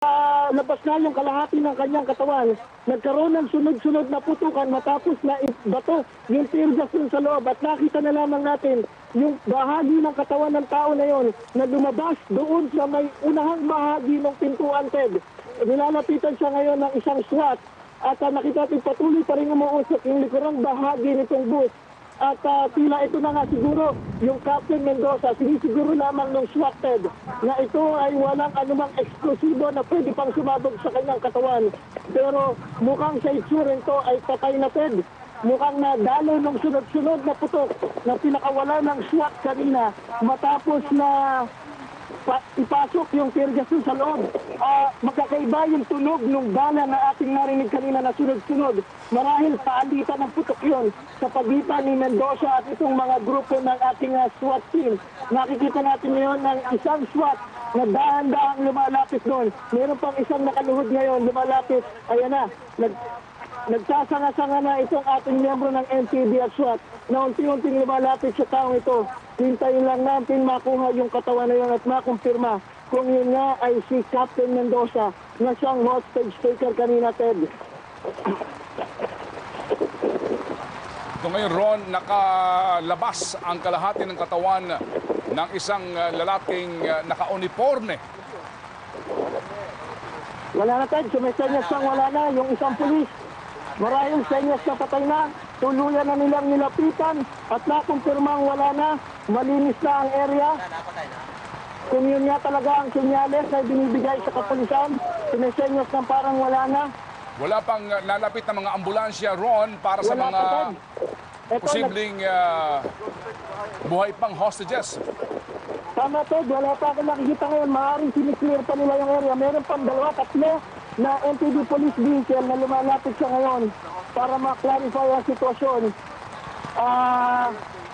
labas na yung kalahati ng kanyang katawan. Nagkaroon ng sunod-sunod na putukan matapos na bato yung tear gas sa loob. At nakita na lamang natin yung bahagi ng katawan ng tao na yon na lumabas doon sa may unahang bahagi ng pintuan, Ted. Nilalapitan siya ngayon ng isang SWAT at nakita natin patuloy pa rin umuusok yung likurang bahagi nitong bus. At tila ito na nga siguro yung Captain Mendoza, sinisiguro lamang ng SWAT, Ted, na ito ay walang anumang eksklusibo na pwede pang sumabog sa kanyang katawan. Pero mukhang sa itsura ito ay patay na, Ted. Mukhang nadalo ng sunod-sunod na putok na pinakawala ng SWAT kanina matapos na ipasok yung tear gas sa loob. Magkakaiba yung tunog ng bala na ating narinig kanina na sunod-sunod. Marahil paalitan ng putok yun sa pagitan ni Mendoza at itong mga grupo ng ating SWAT team. Nakikita natin ngayon ng isang SWAT na dahan-dahang lumalapit doon. Meron pang isang nakaluhod ngayon lumalapit. Ayan na, nagsasanga-sanga na itong ating miyembro ng NCB at SWAT na unti-unting lumalapit sa taong ito. Hintayin lang natin makuha yung katawan na yun at makumpirma kung yun nga ay si Captain Mendoza na siyang hostage taker kanina, Ted. Ito ngayon, Ron, nakalabas ang kalahati ng katawan ng isang lalaking naka-uniforme. Wala na, Ted. Sumesenyas lang wala na. Yung isang pulis, marahil senyas na patay na. Tuluyan na nilang nilapitan at nakumpirmang wala na. Malinis na ang area. Kung yun nga talaga ang senyales na binibigay sa kapulisan, sumesenyas na parang wala na. Wala pang nalapit na mga ambulansya, Ron, para sa Wala mga pa, posibleng buhay pang hostages. Tama, Ted. Wala pa ako nakikita ngayon. Maaaring siniklear pa nila yung area. Meron pang 2-3 na NTD police vehicle na lumalapit siya ngayon para ma-clarify ang sitwasyon.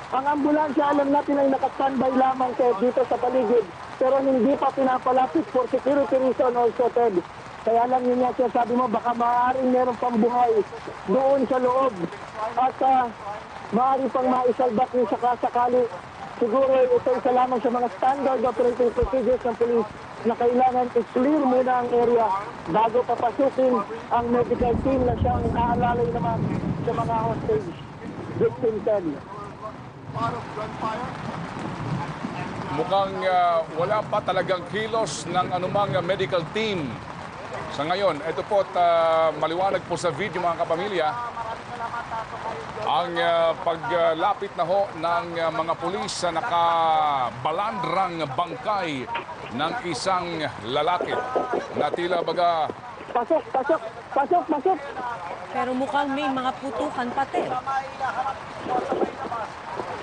Ang ambulansya, alam natin ay naka-standby lamang, Ted, dito sa paligid. Pero hindi pa pinapalapit for security reason also, Ted. Kaya lang yun nga siya, sabi mo, baka maaaring meron pang buhay doon sa loob. At maaari pang maisalbat niyo sakali. Siguro ito isa lamang sa mga standard operating procedures ng police na kailangan i-clear muna ang area bago papasukin ang medical team na siyang aalalay naman sa mga hostage victim, Ted. Mukhang wala pa talagang kilos ng anumang medical team. Sa ngayon, ito po maliwanag po sa video, mga kapamilya, ang paglapit na ho ng mga pulis sa nakabalandrang bangkay ng isang lalaki na tila baga... Pasok! Pero mukhang may mga putukan pa, Ted.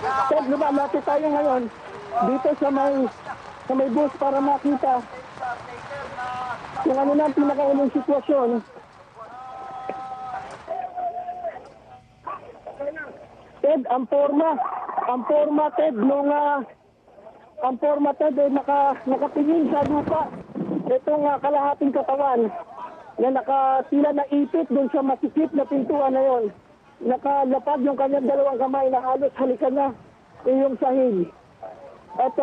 Ted, lumalapit tayo ngayon dito sa may bus para makita kung ano na ang pinakauling sitwasyon. Ted, ang forma, Ted, ang forma, Ted, ay nakatingin sa lupa. Itong kalahating katawan na tila naipit doon sa masikip na pintuan na yon. Nakalapag yung kanyang dalawang kamay na halos halikan na yung sahig. At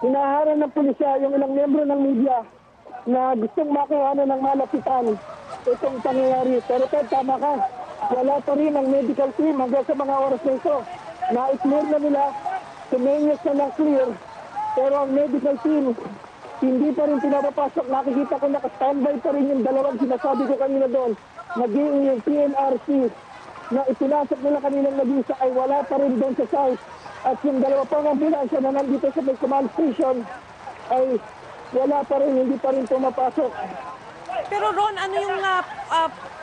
hinaharang ng pulisya yung ilang miyembro ng media na gustong makuha na ng malapitan itong pangyayari. Pero Ted, tama ka. Wala pa rin ang medical team hanggang sa mga oras na ito. Na-clear na nila, tumenyos na ng clear. Pero ang medical team, hindi pa rin pinapapasok. Nakikita ko naka-standby pa rin yung dalawang sinasabi ko kanina doon. Naging yung PNRC na ipinasok nila kaninang nag-isa ay wala pa rin doon sa site. At yung dalawa pang ambulansya na nandito sa may command station ay wala pa rin, hindi pa rin pumapasok. Pero Ron, ano yung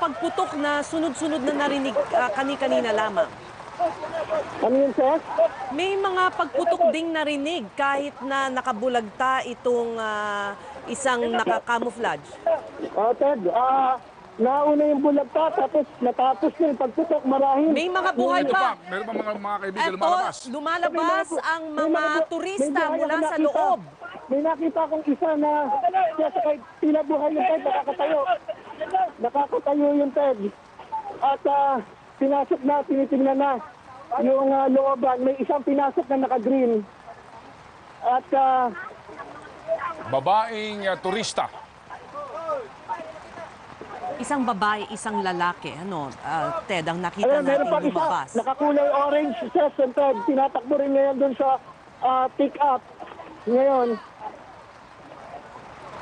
pagputok na sunod-sunod na narinig kanina lamang? Ano yun, sir? May mga pagputok ding narinig kahit na nakabulagta itong isang nakakamuflage. Ted, nauna yung bulagta tapos natapos na yung pagputok marahil. May mga buhay pa. Meron pa mga kaibigan Ito, lumalabas. lumalabas ang mga turista mula sa loob. May nakita akong isa na siya sa kahit tila buhay yung Ted, nakakatayo. Nakakatayo yung Ted. At pinasok na, tinitingnan na yung looban. May isang pinasok na naka-green. At babaeng turista. Isang babae, isang lalaki. Ted, ang nakita Meron natin pa isa, lumabas. nakakulay orange chest and Ted. Tinatakbo rin ngayon dun sa pick-up. Ngayon,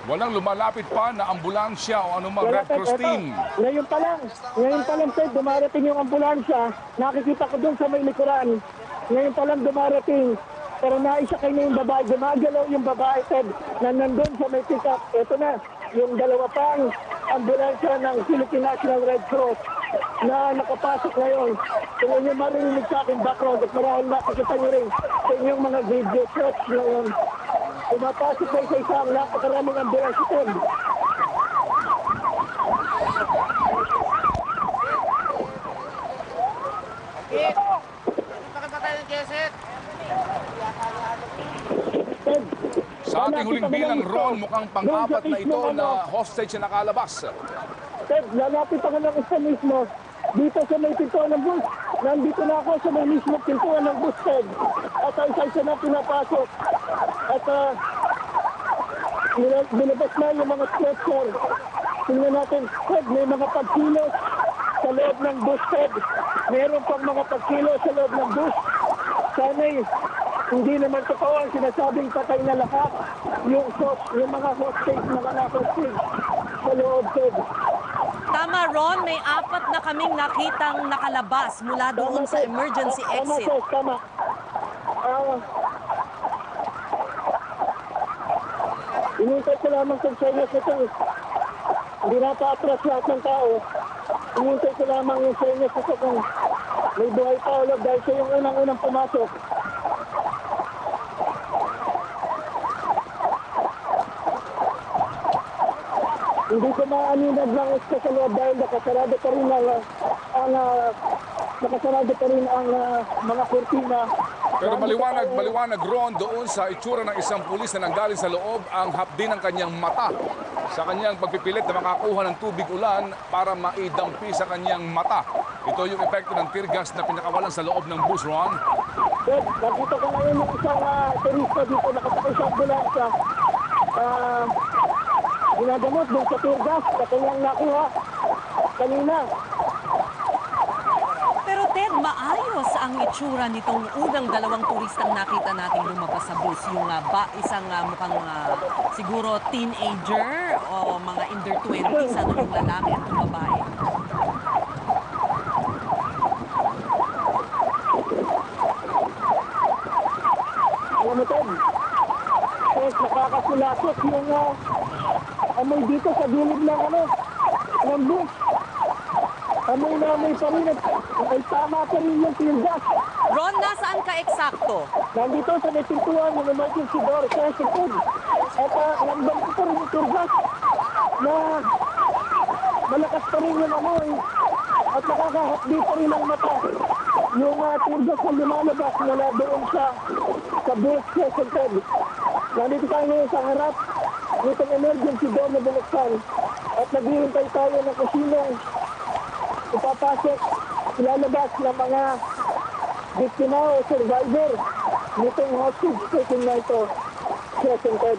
Walang lumalapit pa na ambulansya o anumang wala, Red Cross Ted, team. eto, ngayon pa lang, Ted, dumarating yung ambulansya. Nakikita ko dun sa may likuran. Ngayon pa lang dumarating. Pero naisakay na yung babae. Gumagalaw yung babae, Ted, na nandun sa may pick-up. Ito na, yung dalawa pang ambulansya ng Philippine National Red Cross na nakapasok ngayon. Kung inyo marinig sa aking background at marahil makikita nyo rin sa inyong mga video shots ngayon. Pumapasok na isa ang napakaraming ambulansya, Ted. Ted, Sa ating huling bilang, Ron, mukhang pang-apat na ito na hostage na nakalabas. Ted, lalapit ako ng isa mismo. Dito sa may pintuan ng bus. Nandito na ako sa may mismo pintuan ng bus, Ted. At isa-isa na pinapasok. At binabas na yung mga stretcher. Tingnan natin, Ted, may mga pagkilos sa loob ng bus, Ted. Meron pang mga pagkilos sa loob ng bus. Sana'y hindi naman totoo ang sinasabing patay na lahat. Yung mga hostage, mga na-hostage sa loob, Ted. Tama, Ron, may 4 na kaming nakitang nakalabas mula doon sa emergency exit. Tama. Inintay ko lamang sa senyas nito. Hindi nata-atras lahat ng tao. Inintay ko lamang yung senyas nito kung may buhay pa ulit dahil siya yung unang-unang pumasok. Hindi ko maaninag ng iska sa loob dahil nakasarado pa rin ang mga kurtina. Pero maliwanag Ron, doon sa itsura ng isang pulis na nanggaling sa loob ang hapdi ng kanyang mata sa kanyang pagpipilit na makakuha ng tubig ulan para maidampi sa kanyang mata. Ito yung epekto ng tear gas na pinakawalan sa loob ng bus, Ron. Ted, nakita ko ngayon yung isang turista dito, nakasakay sa ambulansya. Ginagamot doon sa tear gas na kanyang nakuha kanina. Pero Ted, maayos ang itsura nitong unang 2 turistang nakita natin lumabas sa bus. Yung isang mukhang siguro teenager o mga under 20s, yung lalaki at yung babae. Alam mo, Ted, nakakasulasok yung amoy dito sa gilid ng bus. Amoy na amoy pa rin. Ay tama pa rin yung tear gas. Ron, nasaan ka eksakto? Nandito sa may pintuan ng emergency door sa Ted. At nandun ko pa rin yung tear gas na malakas pa rin yung amoy. At nakakahapdi pa rin ang mata. Yung tear gas na lumalabas mula doon sa bus sa Ted. Nandito tayo ngayon sa harap nitong emergency door na binuksan. At naghihintay tayo ng kusinong ipapasok, ilalabas ng mga biktima o survivor nitong hostage taking na ito. Ted.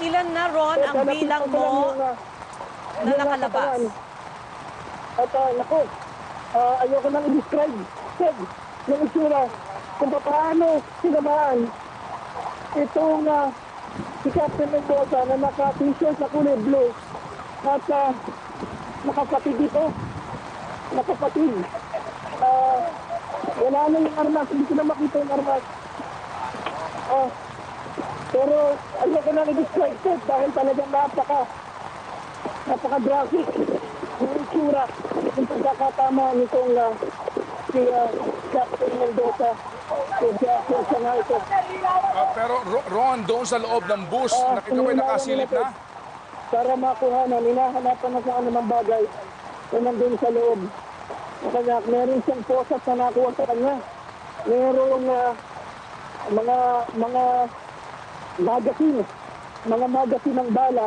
Ilan na, Ron, ang bilang mo na nakalabas? At ayoko nang i-describe, Ted, yung itsura kung paano sinamaan itong si Captain Mendoza na naka-t-shirt na kulay blue at nakapatid dito. Nakapatid. Wala na yung armas. Hindi ko na makita yung armas. Pero ayoko na i-describe, Ted, dahil talagang napaka-graphic yung itsura yung pagkakatama nitong si Captain Mendoza. Siya nga ito. Pero Ron, doon sa loob ng bus, ikaw ay nakasilip na? Para makuhanan, hinahanapan na sa anumang bagay na nandun sa loob. Kaya meron siyang posas na nakuha sa kanya. Merong mga magazine ng bala